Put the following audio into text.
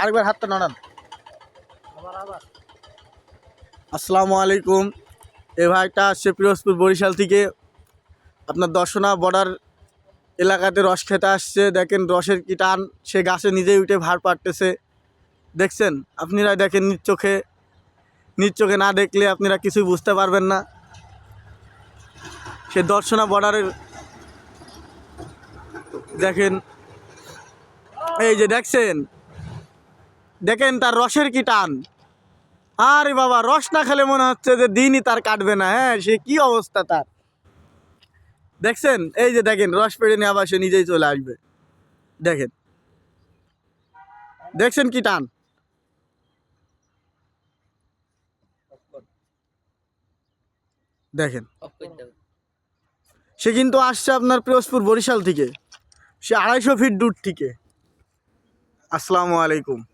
আরেকবার হাতটা নড়ান। আসসালামু আলাইকুম। এই ভাইটা আসছে পিরোজপুর বরিশাল থেকে, আপনার দর্শনা বর্ডার এলাকাতে রস খেতে আসছে। দেখেন রসের কি টান, সে গাছে নিজেই উঠে ভার পাড়তেছে। দেখছেন আপনারা, দেখেন নিজ চোখে না দেখলে আপনারা কিছুই বুঝতে পারবেন না। সে দর্শনা বর্ডারের দেখেন, এই যে দেখেন তার রসের কি টান। আরে বাবা, রস না খেলে মনে হচ্ছে যে দিনই তার কাটবে না। হ্যাঁ, সে কি অবস্থা তার দেখছেন। এই যে দেখেন রস পেড়ে নিয়ে আবার সে নিজেই চলে আসবে। দেখছেন কি টান। দেখেন সে কিন্তু আসছে আপনার পিরোজপুর বরিশাল থেকে, সে 250 ফিট দূর থেকে। আসসালামু আলাইকুম।